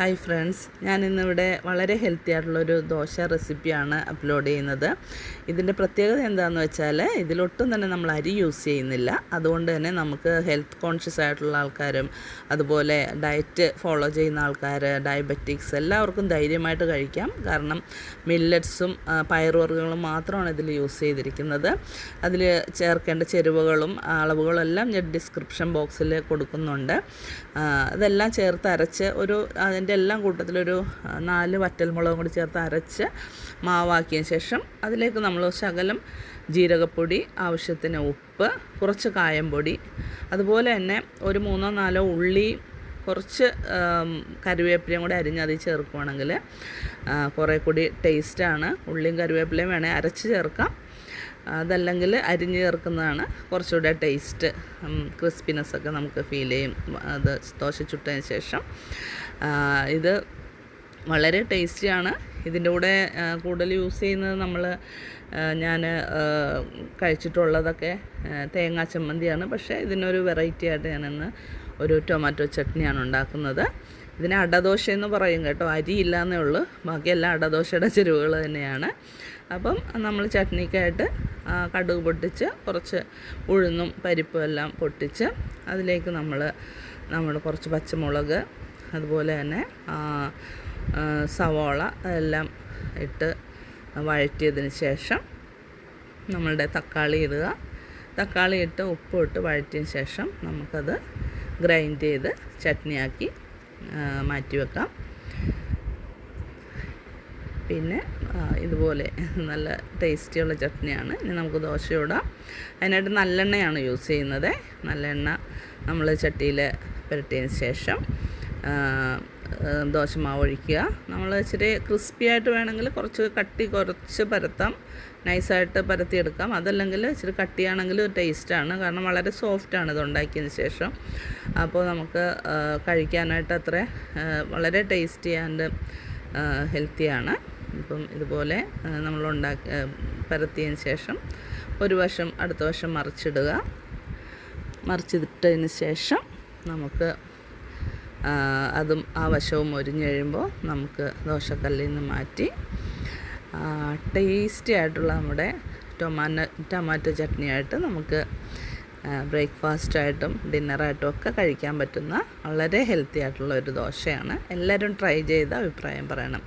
Hi friends, ഞാനിന്നിവിടെ വളരെ healthy ആയിട്ടുള്ളൊരു ദോശ റെസിപ്പിയാണ് അപ്ലോഡ് ചെയ്യുന്നത്. ഇതിൻ്റെ പ്രത്യേകത എന്താണെന്ന് വെച്ചാൽ ഇതിലൊട്ടും തന്നെ നമ്മൾ അരി യൂസ് ചെയ്യുന്നില്ല. അതുകൊണ്ട് തന്നെ നമുക്ക് ഹെൽത്ത് കോൺഷ്യസ് ആയിട്ടുള്ള ആൾക്കാരും അതുപോലെ ഡയറ്റ് ഫോളോ ചെയ്യുന്ന ആൾക്കാർ, ഡയബറ്റിക്സ് എല്ലാവർക്കും ധൈര്യമായിട്ട് കഴിക്കാം. കാരണം മില്ലറ്റ്സും പയറുവർഗ്ഗങ്ങളും മാത്രമാണ് ഇതിൽ യൂസ് ചെയ്തിരിക്കുന്നത്. അതിൽ ചേർക്കേണ്ട ചേരുവകളും അളവുകളും എല്ലാം ഞാൻ ഡിസ്ക്രിപ്ഷൻ ബോക്സിൽ കൊടുക്കുന്നുണ്ട്. അതെല്ലാം ചേർത്ത് അരച്ച് അതിൻ്റെ എല്ലാം കൂട്ടത്തിലൊരു 4 വറ്റൽമുളകും കൂടി ചേർത്ത് അരച്ച് മാവാക്കിയ ശേഷം അതിലേക്ക് നമ്മൾ ശകലം ജീരകപ്പൊടി, ആവശ്യത്തിന് ഉപ്പ്, കുറച്ച് കായംപൊടി, അതുപോലെ തന്നെ ഒരു 3-4 ഉള്ളി, കുറച്ച് കറിവേപ്പിലയും കൂടി അരിഞ്ഞ് അതിൽ ചേർക്കുകയാണെങ്കിൽ കുറേ കൂടി ടേസ്റ്റാണ്. ഉള്ളിയും കറിവേപ്പിലയും വേണേൽ അരച്ച് ചേർക്കാം. അതല്ലെങ്കിൽ അരിഞ്ഞ് ചേർക്കുന്നതാണ് കുറച്ചുകൂടെ ടേസ്റ്റ്. ക്രിസ്പിനെസ്സൊക്കെ നമുക്ക് ഫീൽ ചെയ്യും അത് ദോശ ചുട്ടതിന് ശേഷം. ഇത് വളരെ ടേസ്റ്റിയാണ്. ഇതിൻ്റെ കൂടെ കൂടുതൽ യൂസ് ചെയ്യുന്നത് ഞാൻ കഴിച്ചിട്ടുള്ളതൊക്കെ തേങ്ങാ ചമ്മന്തിയാണ്. പക്ഷേ ഇതിനൊരു വെറൈറ്റി ആയിട്ട് ഞാനിന്ന് ഒരു ടൊമാറ്റോ ചട്നിയാണ് ഉണ്ടാക്കുന്നത്. ഇതിനെ അടദോശ എന്ന് പറയും കേട്ടോ, അരി ഇല്ലാന്നേ ഉള്ളൂ. ബാക്കിയെല്ലാം അടദോശയുടെ ചേരുവകൾ തന്നെയാണ്. അപ്പം നമ്മൾ ചട്നിക്കായിട്ട് കടുക് പൊട്ടിച്ച് കുറച്ച് ഉഴുന്നും പരിപ്പും എല്ലാം പൊട്ടിച്ച് അതിലേക്ക് നമ്മൾ കുറച്ച് പച്ചമുളക്, അതുപോലെ തന്നെ സവാള എല്ലാം ഇട്ട് വഴറ്റിയതിന് ശേഷം നമ്മളുടെ തക്കാളി ഇടുക. തക്കാളി ഇട്ട് ഉപ്പും ഇട്ട് വഴറ്റിയതിന് ശേഷം നമുക്കത് ഗ്രൈൻഡ് ചെയ്ത് ചട്നിയാക്കി മാറ്റി വെക്കാം. പിന്നെ ഇതുപോലെ നല്ല ടേസ്റ്റിയുള്ള ചട്നിയാണ്. ഇനി നമുക്ക് ദോശ ഇടാം. അതിനായിട്ട് നല്ലെണ്ണയാണ് യൂസ് ചെയ്യുന്നത്. നല്ലെണ്ണ നമ്മൾ ചട്ടിയിൽ പുരട്ടിയതിന് ശേഷം ദോശമാവ് ഒഴിക്കുക. നമ്മൾ ഇച്ചിരി ക്രിസ്പി ആയിട്ട് വേണമെങ്കിൽ കുറച്ച് പരത്താം, നൈസായിട്ട് പരത്തിയെടുക്കാം. അതല്ലെങ്കിൽ ഇച്ചിരി കട്ടിയാണെങ്കിൽ ടേസ്റ്റാണ്. കാരണം വളരെ സോഫ്റ്റാണ് ഇത് ഉണ്ടാക്കിയതിന് ശേഷം. അപ്പോൾ നമുക്ക് കഴിക്കാനായിട്ട് വളരെ ടേസ്റ്റി ആൻഡ് ഹെൽത്തിയാണ്. ഇപ്പം ഇതുപോലെ നമ്മൾ പരത്തിയതിന് ശേഷം ഒരു വശം അടുത്ത വശം മറിച്ചിടുക. മറിച്ചിട്ടതിന് ശേഷം നമുക്ക് അതും ആ വശവും മൊരിഞ്ഞ് കഴിയുമ്പോൾ നമുക്ക് ദോശക്കല്ലിൽ നിന്ന് മാറ്റി ടേസ്റ്റി ആയിട്ടുള്ള നമ്മുടെ ടൊമാറ്റോ ചട്നിയായിട്ട് നമുക്ക് ബ്രേക്ക്ഫാസ്റ്റായിട്ടും ഡിന്നറായിട്ടും ഒക്കെ കഴിക്കാൻ പറ്റുന്ന വളരെ ഹെൽത്തി ആയിട്ടുള്ള ഒരു ദോശയാണ്. എല്ലാവരും ട്രൈ ചെയ്ത് അഭിപ്രായം പറയണം.